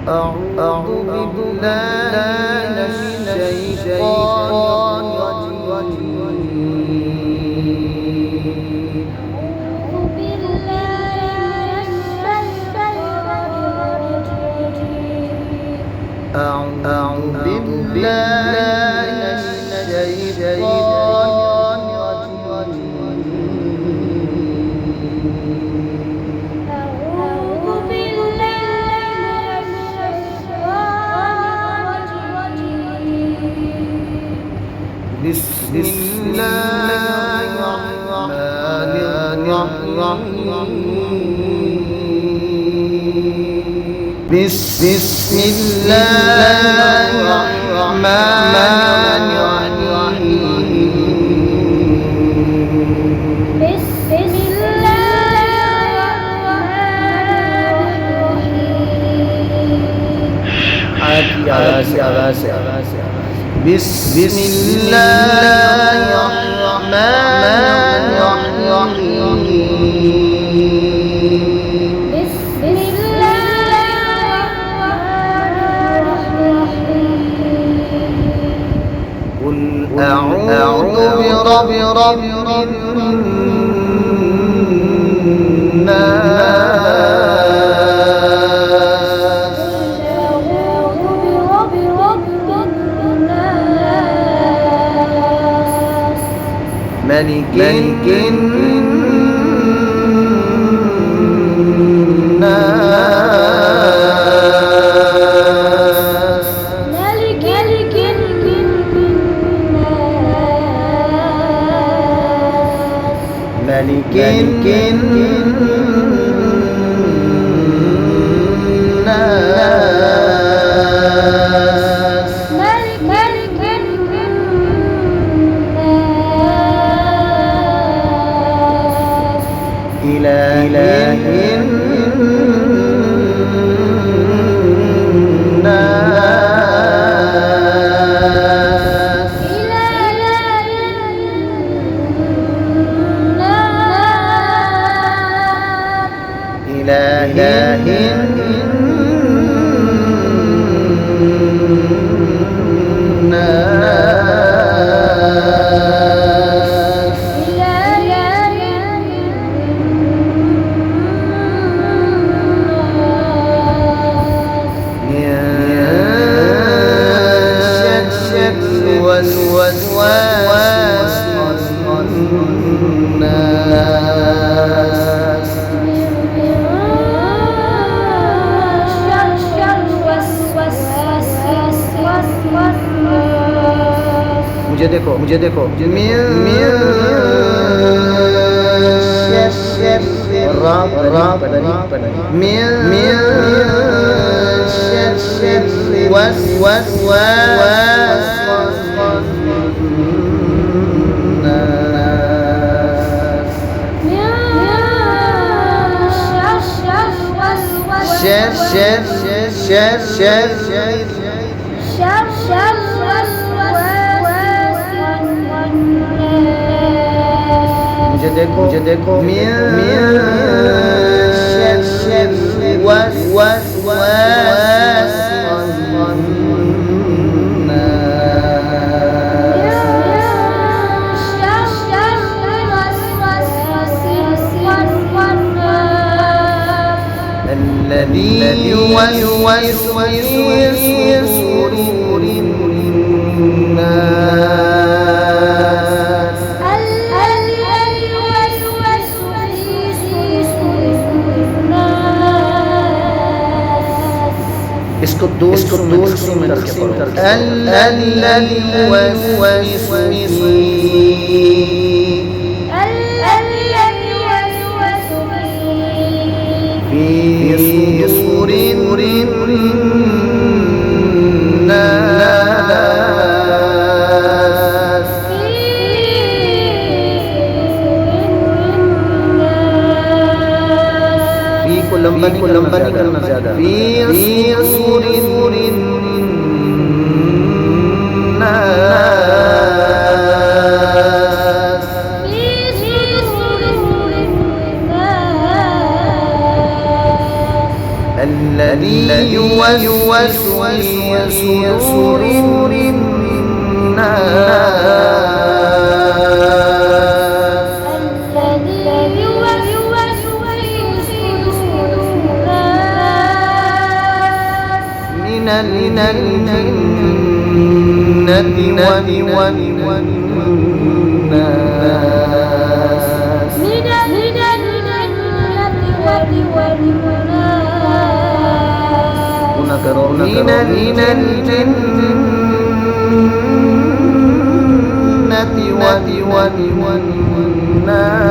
أعوذ بالله من الشيطان الرجيم. أعوذ بالله من الشيطان بسم الله الرحمن الرحيم. بسم الله الرحمن الرحيم. بسم الله الرحمن الرحيم. بسم الله الرحمن الرحيم. بسم الله الرحمن الرحيم. قل أعوذ برب الناس ملك الناس ملك الناس إله الناس إله الناس والوسواس الناس. मुझे देखो मुझे देखो الذي يوسوس في صدور الناس. इसको दो तकसीम करके الذي يوسوس في صدور الناس. في को लंबा नहीं करना ज़्यादा. في صدور الناس الذي يوسوس في صدور الناس الذي يوسوس في صدور الناس من الجنة والناس من الجنة والناس من الجنة والناس